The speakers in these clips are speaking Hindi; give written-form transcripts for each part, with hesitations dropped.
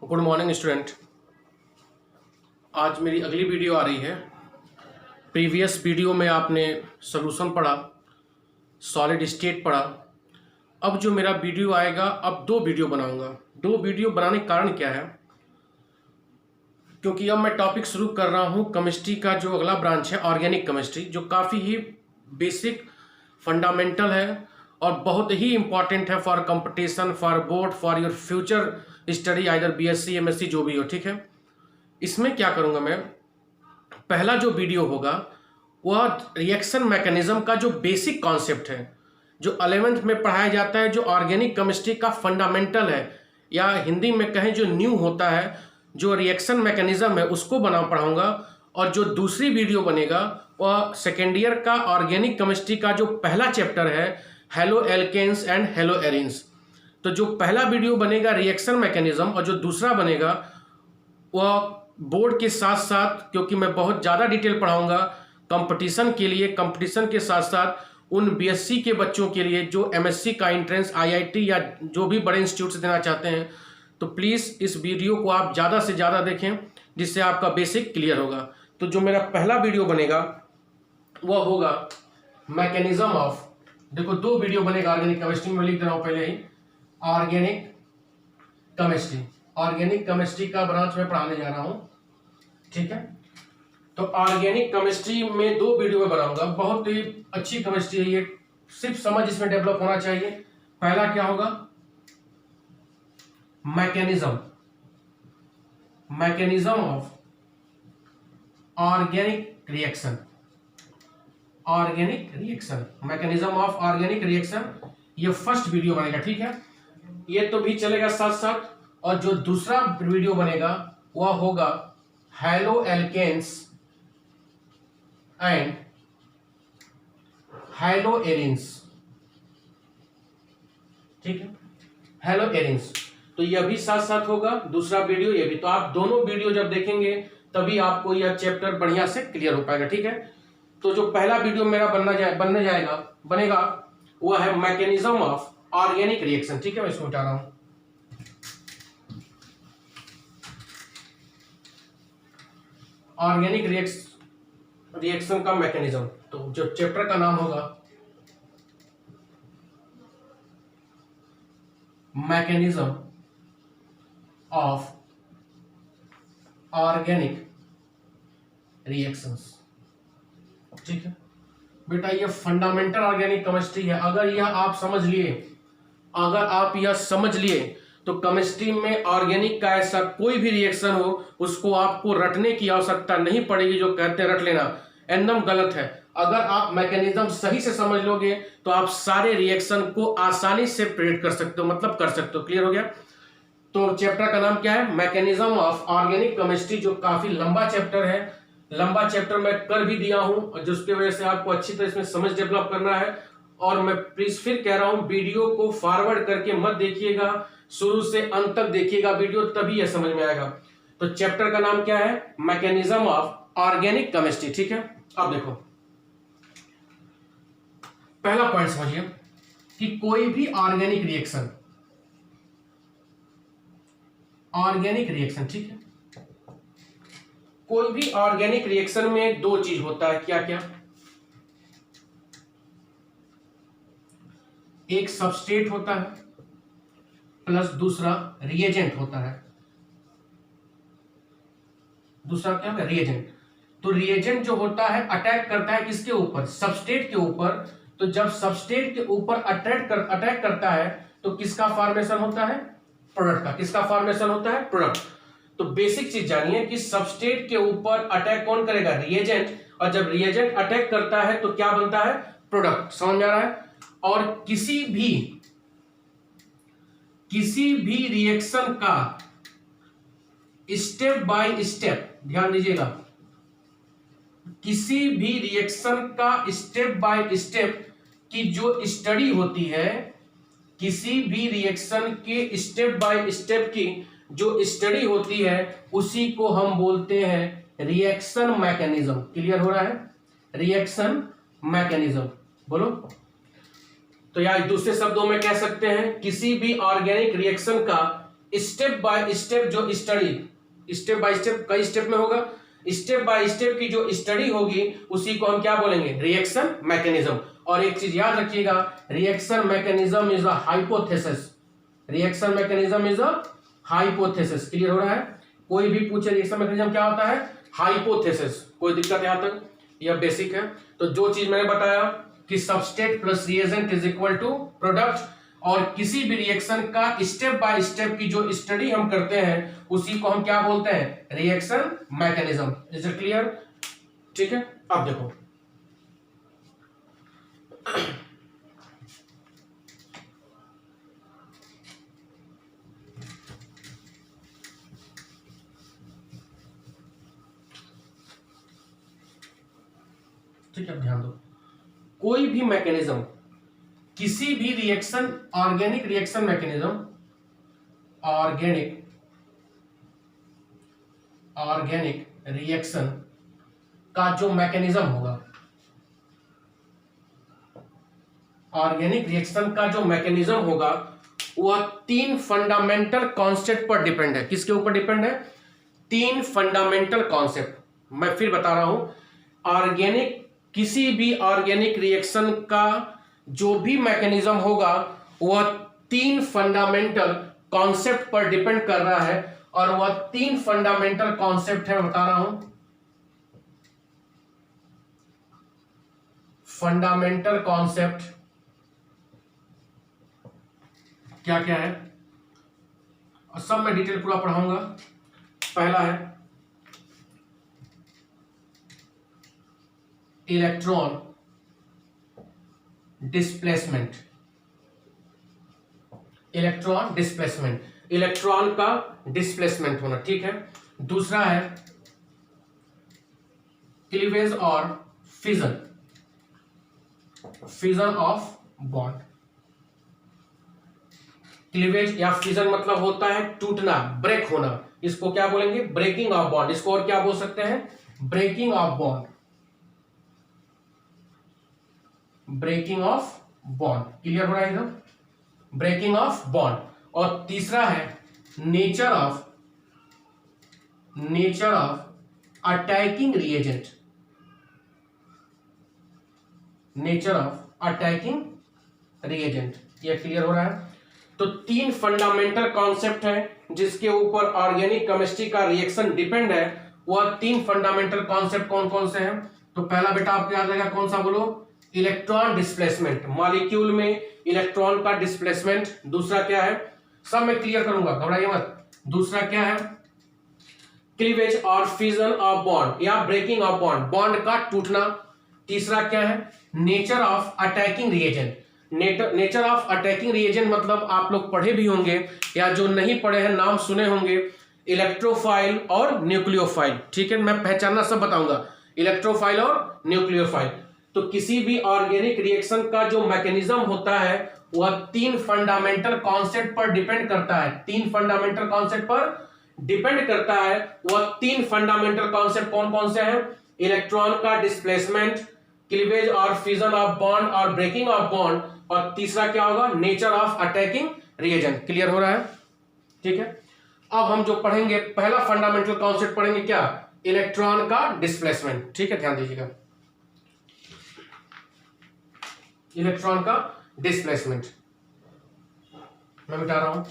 Good morning student. आज मेरी अगली वीडियो आ रही है। प्रीवियस वीडियो में आपने सॉल्यूशन पढ़ा, सॉलिड स्टेट पढ़ा। अब जो मेरा वीडियो आएगा, अब दो वीडियो बनाऊंगा। दो वीडियो बनाने का कारण क्या है, क्योंकि अब मैं टॉपिक शुरू कर रहा हूं केमिस्ट्री का। जो अगला ब्रांच है ऑर्गेनिक केमिस्ट्री, जो काफ़ी ही बेसिक फंडामेंटल है और बहुत ही इंपॉर्टेंट है for competition, for board, for your future study, either BSc MSc जो भी हो। ठीक है, इसमें क्या करूंगा मैं, पहला जो वीडियो होगा वह रिएक्शन मैकेनिज्म का जो बेसिक कॉन्सेप्ट है, जो 11th में पढ़ाया जाता है, जो ऑर्गेनिक केमिस्ट्री का फंडामेंटल है, या हिंदी में कहें जो न्यू होता है, जो रिएक्शन मैकेनिज्म है, उसको पढ़ाऊंगा। और जो दूसरी वीडियो बनेगा वह सेकेंड ईयर का ऑर्गेनिक केमिस्ट्री का जो पहला चैप्टर है, haloalkanes and haloarenes. तो जो पहला वीडियो बनेगा रिएक्शन मैकेनिज्म, और जो दूसरा बनेगा वह बोर्ड के साथ साथ, क्योंकि मैं बहुत ज़्यादा डिटेल पढ़ाऊंगा कंपटीशन के लिए, कंपटीशन के साथ साथ उन बीएससी के बच्चों के लिए जो एमएससी का एंट्रेंस आईआईटी या जो भी बड़े इंस्टीट्यूट से देना चाहते हैं। तो प्लीज़ इस वीडियो को आप ज़्यादा से ज़्यादा देखें, जिससे आपका बेसिक क्लियर होगा। तो जो मेरा पहला वीडियो बनेगा वह होगा मैकेनिज्म ऑफ, देखो दो वीडियो बनेगा ऑर्गेनिक केमिस्ट्री में, लिख दे रहा हूँ पहले ही, ऑर्गेनिक केमिस्ट्री। ऑर्गेनिक केमिस्ट्री का ब्रांच में पढ़ाने जा रहा हूं। ठीक है, तो ऑर्गेनिक केमिस्ट्री में दो वीडियो में बनाऊंगा। बहुत ही अच्छी केमिस्ट्री है ये, सिर्फ समझ इसमें डेवलप होना चाहिए। पहला क्या होगा, mechanism, mechanism of organic reaction, organic reaction, mechanism of organic reaction, ये फर्स्ट वीडियो बनेगा। ठीक है, ये तो भी चलेगा साथ साथ। और जो दूसरा वीडियो बनेगा वह होगा haloalkanes and haloarenes. ठीक है, हेलो एरिन्स, तो यह भी साथ साथ होगा, दूसरा वीडियो ये भी। तो आप दोनों वीडियो जब देखेंगे तभी आपको यह चैप्टर बढ़िया से क्लियर हो पाएगा। ठीक है, तो जो पहला वीडियो मेरा बनेगा वह है मैकेनिज्म ऑफ ऑर्गेनिक रिएक्शन। ठीक है, मैं इसको उठा रहा हूं। ऑर्गेनिक रिएक्शन का मैकेनिज्म, तो जो चैप्टर का नाम होगा मैकेनिज्म ऑफ ऑर्गेनिक रिएक्शंस। ठीक है बेटा, ये फंडामेंटल ऑर्गेनिक केमिस्ट्री है। अगर यह आप समझ लिए, अगर आप यह समझ लिए, तो केमिस्ट्री में ऑर्गेनिक का ऐसा कोई भी रिएक्शन हो उसको आपको रटने की आवश्यकता नहीं पड़ेगी। जो कहते हैं रट लेना, एकदम गलत है। अगर आप मैकेनिज्म सही से समझ लोगे तो आप सारे रिएक्शन को आसानी से प्रेडिक्ट कर सकते हो, मतलब कर सकते हो। क्लियर हो गया? तो चैप्टर का नाम क्या है, मैकेनिज्म ऑफ ऑर्गेनिक केमिस्ट्री, जो काफी लंबा चैप्टर है। लंबा चैप्टर मैं कर भी दिया हूं, जिसकी वजह से आपको अच्छी तरह इसमें समझ डेवलप करना है। और मैं प्लीज फिर कह रहा हूं, वीडियो को फॉरवर्ड करके मत देखिएगा, शुरू से अंत तक देखिएगा वीडियो, तभी यह समझ में आएगा। तो चैप्टर का नाम क्या है, मैकेनिज्म ऑफ ऑर्गेनिक केमिस्ट्री। ठीक है, अब देखो पहला पॉइंट समझिए कि कोई भी ऑर्गेनिक रिएक्शन, ऑर्गेनिक रिएक्शन, ठीक है, कोई भी ऑर्गेनिक रिएक्शन में दो चीज होता है। क्या क्या? एक सबस्ट्रेट होता है प्लस दूसरा रिएजेंट होता है। दूसरा क्या है, रिएजेंट। तो रिएजेंट जो होता है अटैक करता है किसके ऊपर, सबस्ट्रेट के ऊपर। तो जब सबस्ट्रेट के ऊपर अटैक करता है तो किसका फॉर्मेशन होता है, प्रोडक्ट का। किसका फॉर्मेशन होता है, प्रोडक्ट। तो बेसिक चीज जानिए कि सबस्ट्रेट के ऊपर अटैक कौन करेगा, रिएजेंट। और जब रिएजेंट अटैक करता है तो क्या बनता है, प्रोडक्ट। समझ में आ रहा है? और किसी भी रिएक्शन का स्टेप बाय स्टेप, ध्यान दीजिएगा, किसी भी रिएक्शन का स्टेप बाय स्टेप की जो स्टडी होती है, किसी भी रिएक्शन के स्टेप बाय स्टेप की जो स्टडी होती है, उसी को हम बोलते हैं रिएक्शन मैकेनिज्म। क्लियर हो रहा है? रिएक्शन मैकेनिज्म, बोलो। तो या दूसरे शब्दों में कह सकते हैं किसी भी ऑर्गेनिक रिएक्शन का स्टेप बाय स्टेप जो स्टडी, स्टेप बाय स्टेप कई स्टेप में होगा, स्टेप बाय स्टेप की जो स्टडी होगी उसी को हम क्या बोलेंगे, रिएक्शन मैकेनिज्म। और एक चीज याद रखिएगा, reaction mechanism is a hypothesis, reaction mechanism is a hypothesis. Clear हो रहा है? कोई भी पूछे रिएक्शन मैकेनिज्म क्या होता है, हाइपोथेसिस। कोई दिक्कत यहां तक? यह बेसिक है। तो जो चीज मैंने बताया कि substrate plus reagent is equal to product, और किसी भी रिएक्शन का स्टेप बाय स्टेप की जो स्टडी हम करते हैं उसी को हम क्या बोलते हैं, reaction mechanism. Is it clear? ठीक है, अब देखो ठीक है, ध्यान दो। कोई भी मैकेनिज्म, किसी भी reaction, organic reaction mechanism, organic reaction का जो मैकेनिज्म होगा, ऑर्गेनिक रिएक्शन का जो मैकेनिज्म होगा वह 3 फंडामेंटल कॉन्सेप्ट पर डिपेंड है। किसके ऊपर डिपेंड है? 3 फंडामेंटल कॉन्सेप्ट। मैं फिर बता रहा हूं, ऑर्गेनिक, किसी भी ऑर्गेनिक रिएक्शन का जो भी मैकेनिज्म होगा वह 3 फंडामेंटल कॉन्सेप्ट पर डिपेंड कर रहा है, और वह 3 फंडामेंटल कॉन्सेप्ट है, बता रहा हूं। फंडामेंटल कॉन्सेप्ट क्या क्या है, और सब मैं डिटेल पूरा पढ़ाऊंगा। पहला है electron displacement, electron displacement, electron का डिस्प्लेसमेंट होना, ठीक है। दूसरा है क्लीवेज और fission, fission of bond. Cleavage या फिजन मतलब होता है टूटना, ब्रेक होना, इसको क्या बोलेंगे, ब्रेकिंग ऑफ बॉन्ड। इसको और क्या बोल सकते हैं, breaking of bond, breaking of bond. Clear हो रहा है एकदम, ब्रेकिंग ऑफ बॉन्ड। और तीसरा है nature of attacking reagent, nature of attacking reagent. ये क्लियर हो रहा है? तो 3 फंडामेंटल कॉन्सेप्ट है जिसके ऊपर ऑर्गेनिक केमिस्ट्री का रिएक्शन डिपेंड है। वह 3 फंडामेंटल कॉन्सेप्ट कौन कौन से हैं? तो पहला बेटा आपको याद रहेगा, कौन सा बोलो, इलेक्ट्रॉन डिस्प्लेसमेंट, मॉलिक्यूल में इलेक्ट्रॉन का डिस्प्लेसमेंट। दूसरा क्या है, सब मैं क्लियर करूंगा, घबराइए मत। दूसरा क्या है, क्लीवेज और फिजन ऑफ बॉन्ड या ब्रेकिंग ऑफ बॉन्ड, बॉन्ड का टूटना। तीसरा क्या है, nature of attacking reagent. Nature of attacking reagent मतलब आप लोग पढ़े भी होंगे, या जो नहीं पढ़े हैं नाम सुने होंगे, इलेक्ट्रोफाइल और न्यूक्लियोफाइल। ठीक है, मैं पहचानना सब बताऊंगा, इलेक्ट्रोफाइल और न्यूक्लियोफाइल। तो किसी भी ऑर्गेनिक रिएक्शन का जो मैकेनिज्म होता है वह 3 फंडामेंटल कॉन्सेप्ट पर डिपेंड करता है, 3 फंडामेंटल कॉन्सेप्ट पर डिपेंड करता है। वह 3 फंडामेंटल कॉन्सेप्ट कौन कौन से हैं, इलेक्ट्रॉन का डिस्प्लेसमेंट, क्लीवेज और फिजन ऑफ बॉन्ड और ब्रेकिंग ऑफ बॉन्ड, और तीसरा क्या होगा, nature of attacking reagent. Clear हो रहा है? ठीक है, अब हम जो पढ़ेंगे, पहला फंडामेंटल कॉन्सेप्ट पढ़ेंगे क्या, इलेक्ट्रॉन का डिस्प्लेसमेंट। ठीक है, ध्यान दीजिएगा, इलेक्ट्रॉन का डिस्प्लेसमेंट मैं मिटा रहा हूं।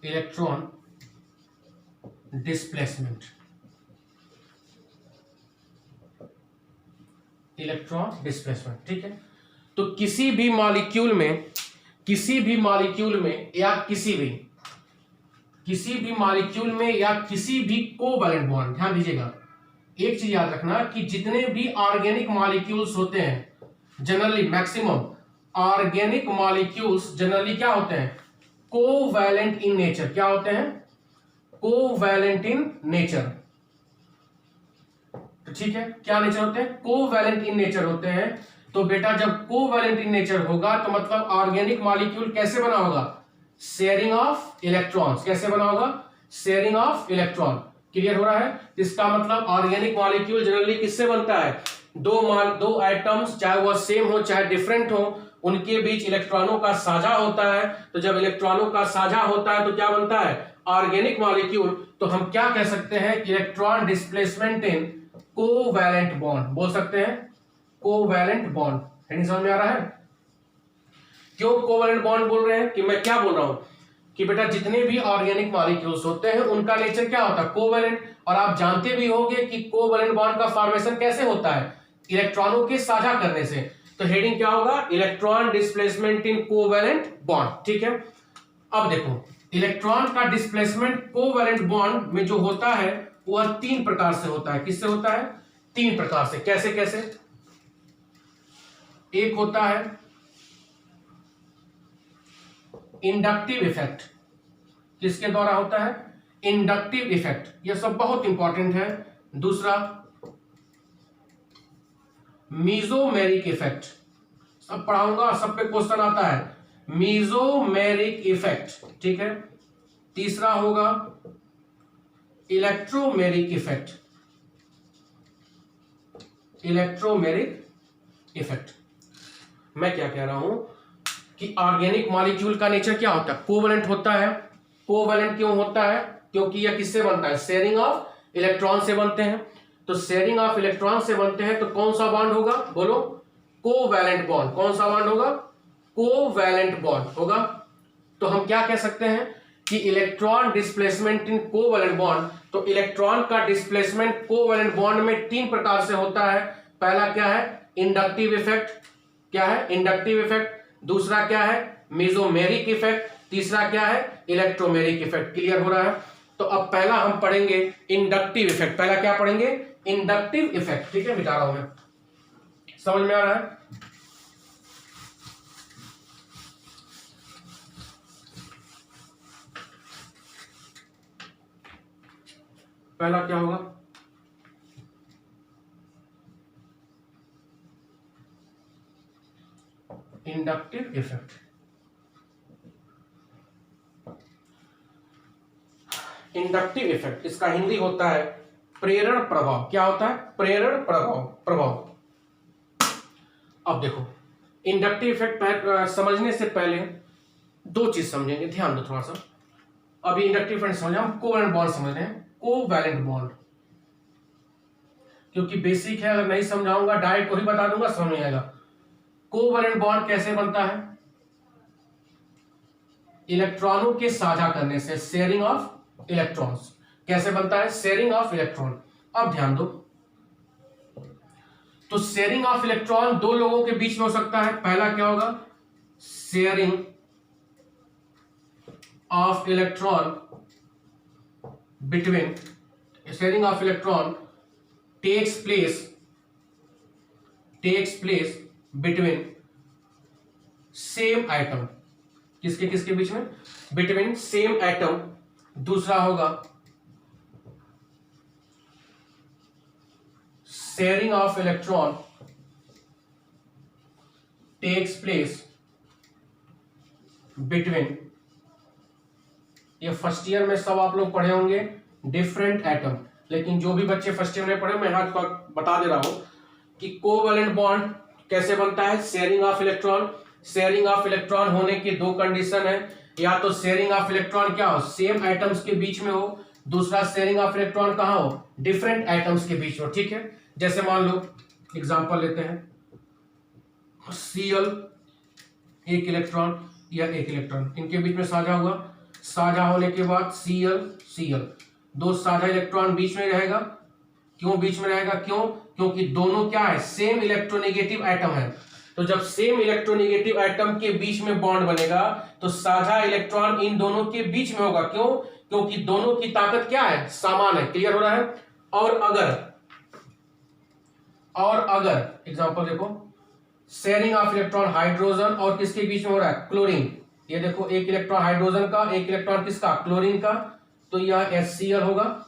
Electron displacement, electron displacement. ठीक है, तो किसी भी मॉलिक्यूल में या किसी भी कोवैलेंट बॉन्ड, ध्यान दीजिएगा, एक चीज याद रखना कि जितने भी ऑर्गेनिक मॉलिक्यूल्स होते हैं, generally maximum organic molecules generally क्या होते हैं, कोवैलेंट इन नेचर। क्या होते हैं, कोवैलेंट इन नेचर। तो ठीक है, क्या नेचर होते हैं, कोवैलेंट इन नेचर होते हैं। तो बेटा जब कोवैलेंट इन नेचर होगा तो मतलब ऑर्गेनिक मॉलिक्यूल कैसे बना होगा, शेयरिंग ऑफ इलेक्ट्रॉन्स। कैसे बना होगा? Sharing of electron. क्लियर हो रहा है? इसका मतलब ऑर्गेनिक मॉलिक्यूल जनरली किससे बनता है? दो आइटम्स, चाहे वह सेम हो चाहे डिफरेंट हो, उनके बीच इलेक्ट्रॉनों का साझा होता है। तो जब इलेक्ट्रॉनों का साझा होता है तो क्या बनता है? Organic molecule. तो हम क्या कह सकते हैं? Electron displacement in covalent bond बोल सकते हैं। Covalent bond. समझ में आ रहा है? क्यों कोवैलेंट बॉन्ड बोल रहे हैं? कि मैं क्या बोल रहा हूं कि बेटा जितने भी ऑर्गेनिक मॉलिक्यूल्स होते हैं उनका नेचर क्या होता है? कोवैलेंट। और आप जानते भी होंगे कि कोवैलेंट बॉन्ड का फॉर्मेशन कैसे होता है? इलेक्ट्रॉनों के साझा करने से। तो हेडिंग क्या होगा? Electron displacement in covalent bond. ठीक है, अब देखो इलेक्ट्रॉन का डिस्प्लेसमेंट कोवैलेंट बॉन्ड में जो होता है वह 3 प्रकार से होता है। किससे होता है? 3 प्रकार से। कैसे कैसे? एक होता है इंडक्टिव इफेक्ट। किसके द्वारा होता है? Inductive effect. यह सब बहुत इंपॉर्टेंट है। दूसरा मीजोमेरिक इफेक्ट। सब पढ़ाऊंगा, सब पे क्वेश्चन आता है। Mesomeric effect. ठीक है। तीसरा होगा इलेक्ट्रोमेरिक इफेक्ट। Electromeric effect. मैं क्या कह रहा हूं कि ऑर्गेनिक मॉलिक्यूल का नेचर क्या होता है? कोवैलेंट होता है। कोवैलेंट क्यों होता है? क्योंकि यह किससे बनता है? शेयरिंग ऑफ इलेक्ट्रॉन से बनते हैं। तो शेयरिंग ऑफ इलेक्ट्रॉन से बनते हैं तो कौन सा बॉन्ड होगा? बोलो। Covalent bond. कौन सा बॉन्ड होगा? कोवैलेंट बॉन्ड होगा। तो हम क्या कह सकते हैं कि electron displacement in covalent bond. तो इलेक्ट्रॉन का डिस्प्लेसमेंट कोवैलेंट बॉन्ड में 3 प्रकार से होता है। पहला क्या है? Inductive effect. क्या है? Inductive effect. दूसरा क्या है? Mesomeric effect. तीसरा क्या है? Electromeric effect. क्लियर हो रहा है? तो अब पहला हम पढ़ेंगे इंडक्टिव इफेक्ट। पहला क्या पढ़ेंगे? Inductive effect. ठीक है, मिटा रहा हूं मैं। समझ में आ रहा है? पहला क्या होगा? Inductive effect. इंडक्टिव इफेक्ट, इसका हिंदी होता है प्रेरण प्रभाव। क्या होता है? प्रेरण प्रभाव। अब देखो इंडक्टिव इफेक्ट समझने से पहले 2 चीज समझेंगे, ध्यान दो थोड़ा सा। अभी इंडक्टिव इफेक्ट समझे, हम कोवैलेंट बॉन्ड समझ रहे हैं। कोवैलेंट बॉन्ड क्योंकि बेसिक है, अगर नहीं समझाऊंगा डायरेक्ट वही बता दूंगा, समझ में आएगा। कोवैलेंट बॉन्ड कैसे बनता है? इलेक्ट्रॉनों के साझा करने से। Sharing of electrons. कैसे बनता है? Sharing of electron. अब ध्यान दो, तो शेयरिंग ऑफ इलेक्ट्रॉन 2 लोगों के बीच में हो सकता है। पहला क्या होगा? Sharing of electron between. Sharing of electron takes place between same atom. किसके किसके बीच में? Between same atom. दूसरा होगा sharing of electron takes place between, ये फर्स्ट ईयर में सब आप लोग पढ़े होंगे, डिफरेंट एटम। लेकिन जो भी बच्चे फर्स्ट ईयर में पढ़े, मैं यहाँ बता दे रहा हूं कि कोवैलेंट बॉन्ड कैसे बनता है? Sharing of electron. Sharing of electron होने की 2 कंडीशन है। या तो शेयरिंग ऑफ इलेक्ट्रॉन क्या हो? सेम एटम्स के बीच में हो। दूसरा शेयरिंग ऑफ इलेक्ट्रॉन कहां हो? डिफरेंट एटम्स के बीच हो। ठीक है, जैसे मान लो एग्जांपल लेते हैं, Cl, एक इलेक्ट्रॉन या एक इलेक्ट्रॉन, इनके बीच में साझा हुआ। साझा होने के बाद Cl 2 साझा इलेक्ट्रॉन बीच में रहेगा। क्यों बीच में रहेगा? क्योंकि दोनों क्या है? सेम इलेक्ट्रोनेगेटिव एटम है। तो जब सेम इलेक्ट्रोनेगेटिव एटम के बीच में बॉन्ड बनेगा तो साझा इलेक्ट्रॉन इन दोनों के बीच में होगा। क्योंकि दोनों की ताकत क्या है? समान है। क्लियर हो रहा है? और अगर एग्जांपल देखो, शेयरिंग ऑफ इलेक्ट्रॉन हाइड्रोजन और किसके बीच में हो रहा है? क्लोरीन। ये देखो, एक इलेक्ट्रॉन हाइड्रोजन का, एक इलेक्ट्रॉन किसका? क्लोरीन का। तो यह HCl होगा।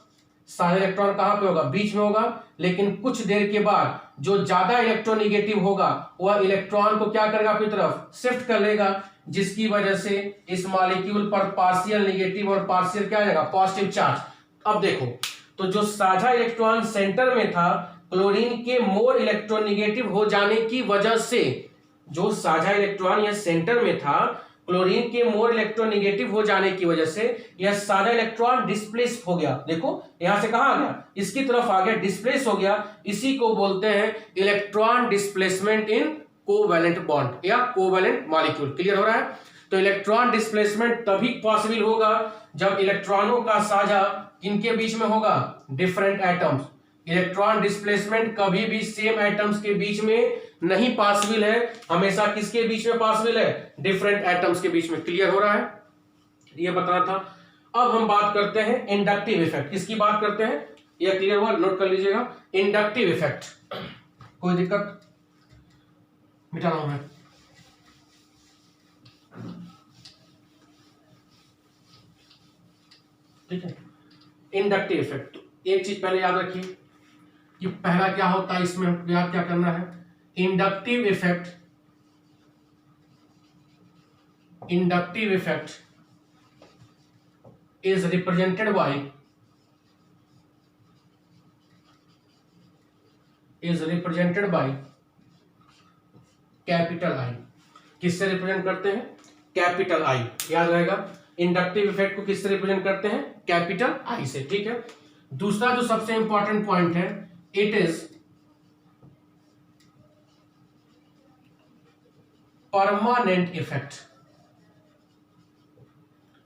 साझा इलेक्ट्रॉन कहां पे होगा? बीच में होगा। लेकिन कुछ देर के बाद जो ज्यादा इलेक्ट्रोनेगेटिव होगा वह इलेक्ट्रॉन को क्या करेगा? अपनी तरफ शिफ्ट कर लेगा। जिसकी वजह से इस मॉलिक्यूल पर पार्शियल नेगेटिव और पार्शियल क्या आ जाएगा, पॉजिटिव चार्ज। अब देखो, तो जो साझा इलेक्ट्रॉन सेंटर में था, क्लोरीन के मोर इलेक्ट्रोनेगेटिव हो जाने की वजह से, जो साझा इलेक्ट्रॉन यह सेंटर में था, क्लोरीन के मोर इलेक्ट्रोनेगेटिव हो जाने की वजह से यह साझा इलेक्ट्रॉन डिस्प्लेस हो गया। देखो यहां से कहां आ गया, इसकी तरफ आ गया, डिस्प्लेस हो गया। इसी को बोलते हैं electron displacement in covalent bond या कोवैलेंट मॉलिक्यूल। क्लियर हो रहा है? तो इलेक्ट्रॉन डिस्प्लेसमेंट तभी पॉसिबल होगा जब इलेक्ट्रॉनों का साझा किनके बीच में होगा, डिफरेंट एटम्स। इलेक्ट्रॉन डिस्प्लेसमेंट कभी भी सेम एटम्स के बीच में नहीं पॉसिबल है, हमेशा किसके बीच में पॉसिबल है, डिफरेंट एटम्स के बीच में। क्लियर हो रहा है? ये बताना था। अब हम बात करते हैं इंडक्टिव इफेक्ट। किसकी बात करते हैं, ये क्लियर हुआ, नोट कर लीजिएगा। इंडक्टिव इफेक्ट, कोई दिक्कत, मिटा रहा हूं मैं। ठीक है, इंडक्टिव इफेक्ट। एक चीज पहले याद रखिए कि पहला क्या होता है, इसमें याद क्या करना है, inductive effect. Inductive effect is represented by capital I. किससे रिप्रेजेंट करते हैं, कैपिटल आई। याद रहेगा, इंडक्टिव इफेक्ट को किससे रिप्रेजेंट करते हैं, कैपिटल आई से। ठीक है, दूसरा जो सबसे इंपॉर्टेंट पॉइंट है, it is permanent effect.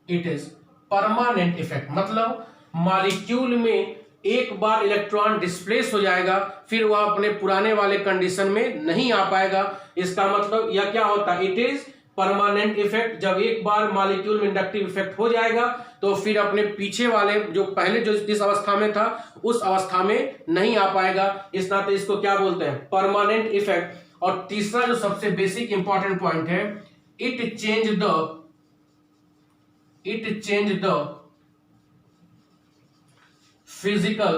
It is permanent effect, मतलब मॉलिक्यूल में एक बार इलेक्ट्रॉन डिस्प्लेस हो जाएगा, फिर वह अपने पुराने वाले कंडीशन में नहीं आ पाएगा। इसका मतलब यह क्या होता है, इट इज परमानेंट इफेक्ट। जब एक बार मॉलिक्यूल में इंडक्टिव इफेक्ट हो जाएगा तो फिर अपने पीछे वाले जो पहले जो जिस अवस्था में था उस अवस्था में नहीं आ पाएगा। इस नाते इसको क्या बोलते हैं, परमानेंट इफेक्ट। और तीसरा जो सबसे बेसिक इंपॉर्टेंट पॉइंट है, it change the physical,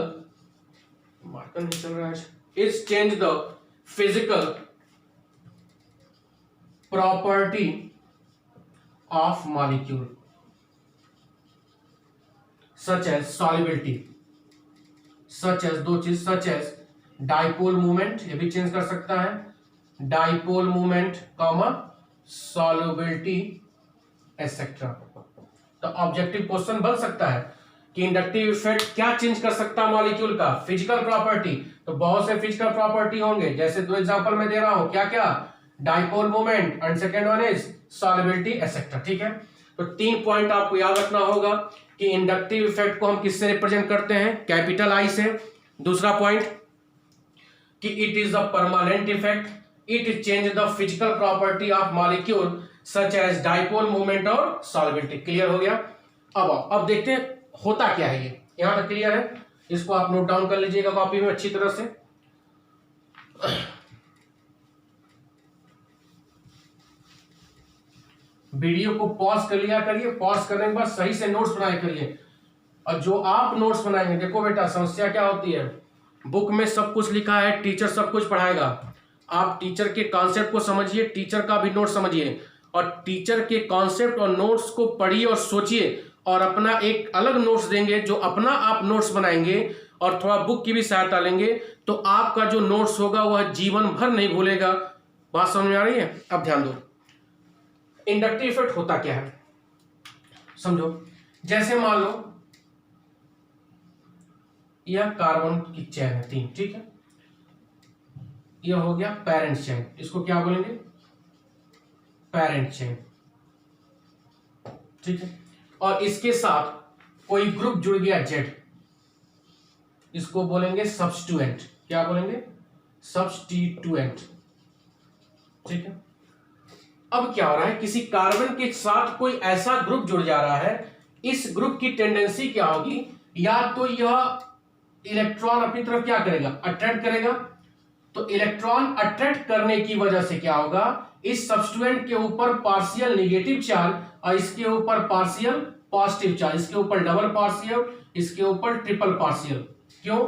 marker नहीं चल रहा है, it change the physical property of molecule such as solubility, such as दो चीज, सच एज डाइपोल मूवमेंट, ये भी चेंज कर सकता है, dipole movement comma solubility etcetera. तो ऑब्जेक्टिव क्वेश्चन बन सकता है कि इंडक्टिव इफेक्ट क्या चेंज कर सकता है मॉलिक्यूल का, फिजिकल प्रॉपर्टी। तो बहुत से फिजिकल प्रॉपर्टी होंगे, जैसे दो एग्जांपल मैं दे रहा हूं, क्या क्या, dipole moment and second one is solubility etcetera. ठीक है, तो 3 पॉइंट आपको याद रखना होगा कि इंडक्टिव इफेक्ट को हम किससे रिप्रेजेंट करते हैं, कैपिटल आई से। दूसरा पॉइंट कि it is a permanent effect, it change the physical property of molecule such as dipole moment और सॉल्युबिलिटी। क्लियर हो गया? अब देखते हैं होता क्या है। ये यहां तक क्लियर है? इसको आप नोट डाउन कर लीजिएगा कॉपी में अच्छी तरह से। वीडियो को पॉज कर लिया करिए, पॉज करने के बाद सही से नोट्स बनाया करिए। और जो आप नोट्स बनाएंगे, देखो बेटा समस्या क्या होती है, बुक में सब कुछ लिखा है, टीचर सब कुछ पढ़ाएगा, आप टीचर के कॉन्सेप्ट को समझिए, टीचर का भी नोट समझिए, और टीचर के कॉन्सेप्ट और नोट्स को पढ़िए और सोचिए, और अपना एक अलग नोट्स देंगे जो अपना आप नोट्स बनाएंगे और थोड़ा बुक की भी सहायता लेंगे, तो आपका जो नोट्स होगा वह जीवन भर नहीं भूलेगा। बात समझ में आ रही है? अब ध्यान दो, इंडक्टिव इफेक्ट होता क्या है समझो। जैसे मान लो यह कार्बन की चेन है 3, ठीक है, यह हो गया पेरेंट चेन, इसको क्या बोलेंगे, पेरेंट चेन। ठीक है, और इसके साथ कोई ग्रुप जुड़ गया Z, इसको बोलेंगे सब्स्टिट्यूएंट। क्या बोलेंगे, सब्स्टिट्यूएंट। ठीक है, अब क्या हो रहा है, किसी कार्बन के साथ कोई ऐसा ग्रुप जुड़ जा रहा है, इस ग्रुप की टेंडेंसी क्या होगी, या तो यह इलेक्ट्रॉन अपनी तरफ क्या करेगा, अट्रैक्ट करेगा। तो इलेक्ट्रॉन अट्रैक्ट करने की वजह से क्या होगा, इस सब्स्टिट्यूएंट के ऊपर पार्शियल नेगेटिव चार्ज और इसके ऊपर पार्शियल पॉजिटिव चार्ज, इसके ऊपर डबल पार्शियल, इसके ऊपर ट्रिपल पार्शियल। क्यों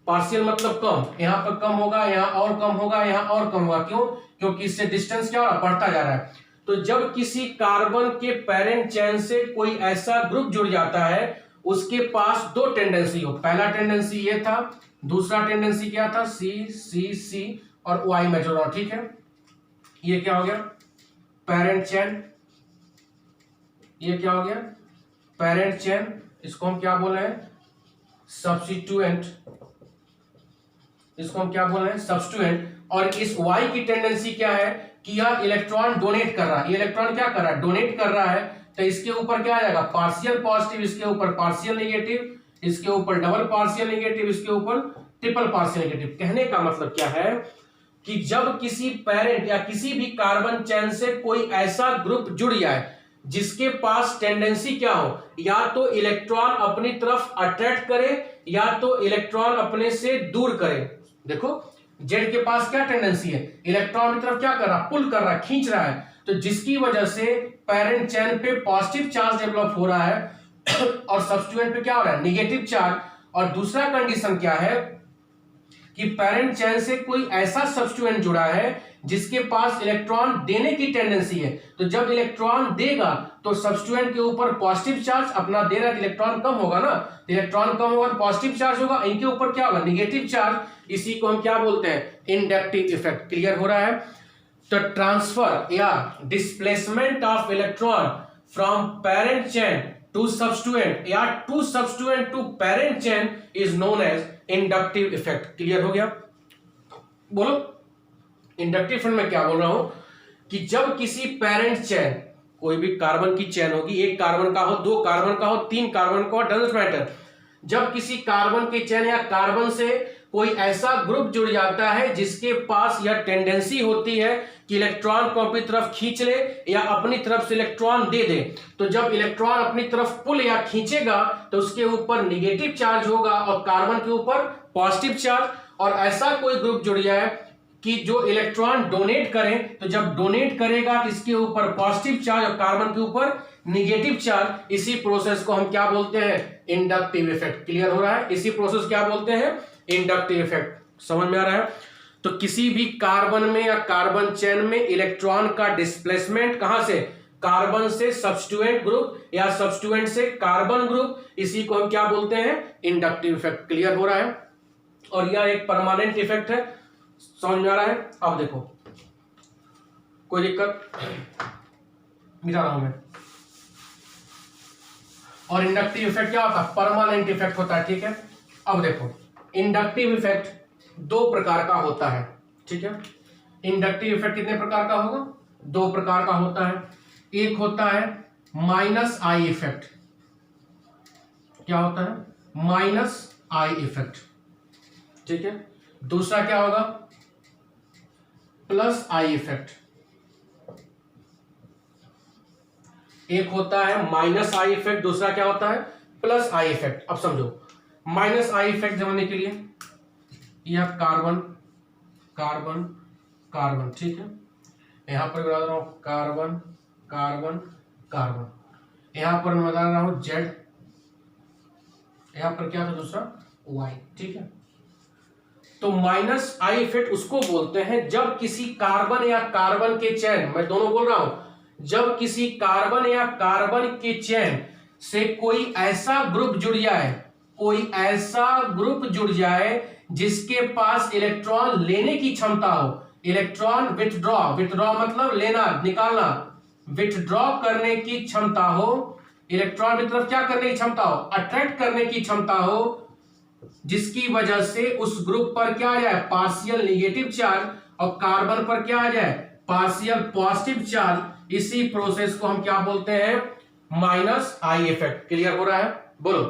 पार्शियल, मतलब कम, यहां पर कम होगा, यहां और कम होगा, यहां और कम होगा। क्यों, क्योंकि इससे डिस्टेंस क्या हो रहा है, बढ़ता जा रहा है। तो जब किसी कार्बन के पेरेंट चेन से कोई ऐसा ग्रुप जुड़ जाता है उसके पास दो टेंडेंसी हो, पहला टेंडेंसी ये था, दूसरा टेंडेंसी क्या था, सी सी सी और वाई में जोड़ा, ठीक है। ये क्या हो गया, पेरेंट चेन, ये क्या हो गया, पेरेंट चेन, इसको हम क्या बोल रहे हैं, सब्स्टिट्यूएंट, इसको हम क्या बोल रहे हैं, सब्स्टिट्यूएंट। और इस Y की टेंडेंसी क्या है कि यह इलेक्ट्रॉन डोनेट कर रहा है, ये इलेक्ट्रॉन क्या कर रहा है, डोनेट कर रहा है, तो इसके ऊपर क्या आ जाएगा, पार्शियल पॉजिटिव, इसके ऊपर पार्शियल नेगेटिव, इसके ऊपर डबल पार्शियल नेगेटिव, इसके ऊपर ट्रिपल पार्शियल नेगेटिव। कहने का मतलब क्या है कि जब किसी पेरेंट या किसी भी कार्बन चेन से कोई ऐसा ग्रुप जुड़ जाए जिसके पास टेंडेंसी क्या हो, या तो इलेक्ट्रॉन अपनी तरफ अट्रैक्ट करे या तो इलेक्ट्रॉन अपने से दूर करे। देखो जेड के पास क्या टेंडेंसी है, इलेक्ट्रॉन की तरफ क्या कर रहा है, पुल कर रहा है, खींच रहा है, तो जिसकी वजह से पेरेंट चेन पे पॉजिटिव चार्ज डेवलप हो रहा है और सब्स्टिट्यूएंट पे क्या हो रहा है, नेगेटिव चार्ज। और दूसरा कंडीशन क्या है कि पेरेंट चेन से कोई ऐसा सब्स्टिट्यूएंट जुड़ा है जिसके पास इलेक्ट्रॉन देने की टेंडेंसी है, तो जब इलेक्ट्रॉन देगा तो सब्स्टिट्यूएंट के ऊपर पॉजिटिव चार्ज अपना दे रहा है, इलेक्ट्रॉन कम होगा ना, इलेक्ट्रॉन कम होगा तो पॉजिटिव चार्ज होगा, इनके ऊपर क्या होगा, नेगेटिव चार्ज। इसी को हम क्या बोलते हैं, इंडक्टिव इफेक्ट। क्लियर हो रहा है। तो ट्रांसफर या displacement of electron from parent chain to substituent या to substituent to parent chain is known as inductive effect. Clear हो गया। बोलो इंडक्टिव इफेक्ट में क्या बोल रहा हूं कि जब किसी पेरेंट चेन, कोई भी कार्बन की चेन होगी, एक कार्बन का हो, दो कार्बन का हो, तीन कार्बन का हो, डजंट मैटर, जब किसी कार्बन की चेन या कार्बन से कोई ऐसा ग्रुप जुड़ जाता है जिसके पास यह टेंडेंसी होती है कि इलेक्ट्रॉन को अपनी तरफ खींच ले या अपनी तरफ से इलेक्ट्रॉन दे दे, तो जब इलेक्ट्रॉन अपनी तरफ पुल या खींचेगा तो उसके ऊपर नेगेटिव चार्ज होगा और कार्बन के ऊपर पॉजिटिव चार्ज। और ऐसा कोई ग्रुप जुड़ जाए कि जो इलेक्ट्रॉन डोनेट करें, तो जब डोनेट करेगा तो इसके ऊपर पॉजिटिव चार्ज और कार्बन के ऊपर नेगेटिव चार्ज। इसी प्रोसेस को हम क्या बोलते हैं, इंडक्टिव इफेक्ट। क्लियर हो रहा है। इसी प्रोसेस क्या बोलते हैं, इंडक्टिव इफेक्ट। समझ में आ रहा है। तो किसी भी कार्बन में या कार्बन चेन में इलेक्ट्रॉन का डिस्प्लेसमेंट कहां से, कार्बन से सब्स्टिट्यूएंट ग्रुप या सब्स्टिट्यूएंट से कार्बन ग्रुप, इसी को हम क्या बोलते हैं, इंडक्टिव इफेक्ट। क्लियर हो रहा है। और यह एक परमानेंट इफेक्ट है। समझ में आ रहा है। अब देखो कोई दिक्कत, मिटा रहा हूं मैं। और इंडक्टिव इफेक्ट क्या होता है, परमानेंट इफेक्ट होता है। ठीक है। अब देखो इंडक्टिव इफेक्ट दो प्रकार का होता है। ठीक है। इंडक्टिव इफेक्ट कितने प्रकार का होगा, दो प्रकार का होता है। एक होता है माइनस आई इफेक्ट। क्या होता है, माइनस आई इफेक्ट। ठीक है। दूसरा क्या होगा, प्लस आई इफेक्ट। एक होता है माइनस आई इफेक्ट, दूसरा क्या होता है, प्लस आई इफेक्ट। अब समझो माइनस आई इफेक्ट समझने के लिए, यह कार्बन कार्बन कार्बन, ठीक है, यहां पर बता रहा हूं कार्बन कार्बन कार्बन, यहां पर मैं बता रहा हूं जेड, यहां पर क्या था दूसरा वाई। ठीक है। तो माइनस आई इफेक्ट उसको बोलते हैं जब किसी कार्बन या कार्बन के चेन, मैं दोनों बोल रहा हूं, जब किसी कार्बन या कार्बन के चेन से कोई ऐसा ग्रुप जुड़ जाए, कोई ऐसा ग्रुप जुड़ जाए जिसके पास इलेक्ट्रॉन लेने की क्षमता हो, इलेक्ट्रॉन विथड्रॉ, विथड्रॉ मतलब लेना निकालना, विथड्रॉ करने की क्षमता हो, इलेक्ट्रॉन की तरफ क्या करने की क्षमता हो, अट्रैक्ट करने की क्षमता हो, जिसकी वजह से उस ग्रुप पर क्या आ जाए, पार्शियल नेगेटिव चार्ज, और कार्बन पर क्या आ जाए, पार्शियल पॉजिटिव चार्ज। इसी प्रोसेस को हम क्या बोलते हैं, माइनस आई इफेक्ट। क्लियर हो रहा है। बोलो।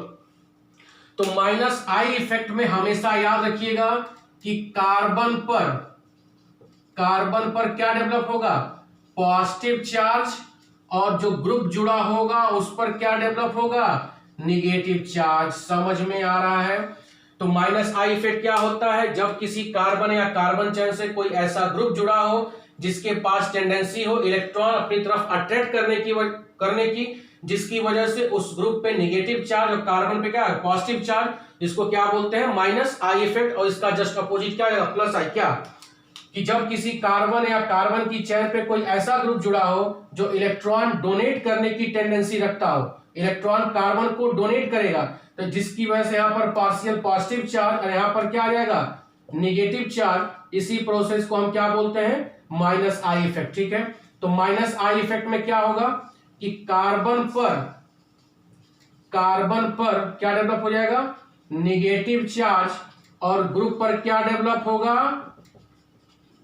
तो माइनस आई इफेक्ट में हमेशा याद रखिएगा कि कार्बन पर क्या डेवलप होगा, पॉजिटिव चार्ज, और जो ग्रुप जुड़ा होगा उस पर क्या डेवलप होगा, नेगेटिव चार्ज। समझ में आ रहा है। तो माइनस आई इफेक्ट क्या होता है, जब किसी कार्बन या कार्बन चेन से कोई ऐसा ग्रुप जुड़ा हो जिसके पास टेंडेंसी हो इलेक्ट्रॉन अपनी तरफ अट्रैक्ट करने की, जिसकी वजह से उस ग्रुप पे नेगेटिव चार्ज और कार्बन पे क्या है, पॉजिटिव चार्ज, इसको क्या बोलते हैं, माइनस आई इफेक्ट। और इसका जस्ट अपोजिट क्या है, प्लस आई। क्या कि जब किसी कार्बन या कार्बन की चेन पे कोई ऐसा ग्रुप जुड़ा हो जो इलेक्ट्रॉन डोनेट करने की टेंडेंसी रखता हो, इलेक्ट्रॉन कार्बन को डोनेट करेगा, तो जिसकी वजह से यहाँ पर पार्शियल पॉजिटिव चार्ज और यहाँ पर क्या आ जाएगा नेगेटिव चार्ज। इसी प्रोसेस को हम क्या बोलते हैं माइनस आई इफेक्ट। ठीक है, तो माइनस आई इफेक्ट में क्या होगा कि कार्बन पर क्या डेवलप हो जाएगा नेगेटिव चार्ज और ग्रुप पर क्या डेवलप होगा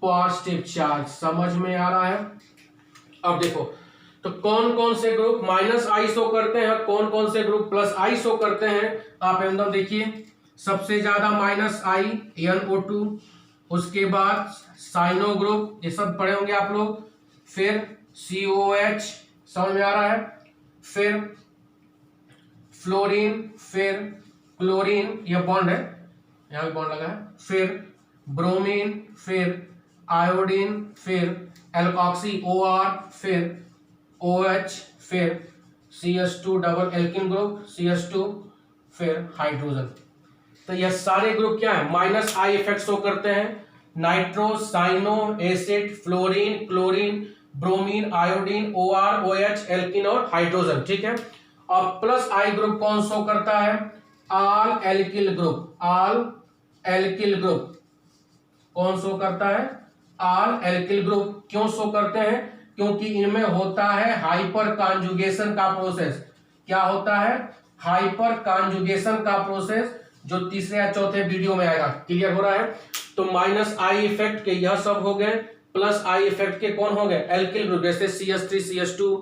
पॉजिटिव चार्ज। समझ में आ रहा है? अब देखो तो कौन कौन से ग्रुप माइनस आई शो करते हैं, कौन कौन से ग्रुप प्लस आई शो करते हैं। आप एकदम देखिए, सबसे ज्यादा माइनस आई NO2, उसके बाद साइनो ग्रुप, ये सब पढ़े होंगे आप लोग, फिर COH, समझ में आ रहा है, फिर फ्लोरीन, फिर क्लोरीन, यह बॉन्ड है, यहां भी बॉन्ड लगा है, फिर ब्रोमीन, फिर आयोडीन, फिर एल्कॉक्सी OR, फिर OH, फिर CH2 double alkene group CH2, फिर हाइड्रोजन। तो यह सारे ग्रुप क्या है माइनस आई इफेक्ट शो करते हैं। Nitro, cyano, acid, fluorine, chlorine, bromine, iodine, OR, OH, alkene और हाइड्रोजन। ठीक है, और प्लस आई ग्रुप कौन शो करता है all alkyl group. All alkyl group कौन शो करता है ऑल एल्किल ग्रुप। क्यों शो करते हैं? क्योंकि इनमें होता है हाइपर कॉन्जुगेशन का प्रोसेस। क्या होता है हाइपर कॉन्जुगेशन का प्रोसेस, जो तीसरे या चौथे वीडियो में आएगा। क्लियर हो रहा है? तो माइनस आई इफेक्ट के यह सब हो गए, प्लस आई इफेक्ट के कौन हो गए एल्किल ग्रुप, जैसे CH3 CH2,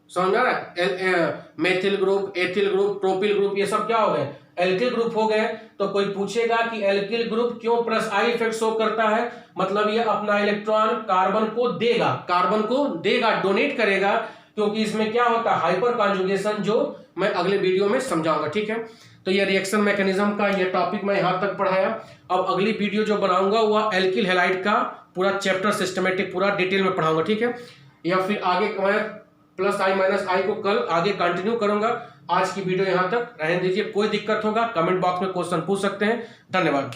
समझ आ रहा है, methyl group, ethyl group, propyl group, ये सब क्या हो गए एल्किल ग्रुप हो गए। तो कोई पूछेगा कि एल्किल ग्रुप क्यों प्लस आई इफेक्ट शो करता है, मतलब ये अपना इलेक्ट्रॉन कार्बन को देगा, डोनेट करेगा, क्योंकि इसमें क्या होता है हाइपर कॉन्जुगेशन, जो मैं अगले वीडियो में समझाऊंगा। ठीक है, तो ये रिएक्शन मैकेनिज्म का ये टॉपिक मैं यहां तक पढ़ाया। अब अगली वीडियो जो बनाऊंगा वह एल्किल हैलाइड का पूरा चैप्टर सिस्टमेटिक पूरा डिटेल में पढ़ाऊंगा। ठीक है, या फिर आगे मैं प्लस आई माइनस आई को कल आगे कंटिन्यू करूंगा। आज की वीडियो यहां तक रहने दीजिए। कोई दिक्कत होगा कमेंट बॉक्स में क्वेश्चन पूछ सकते हैं। धन्यवाद।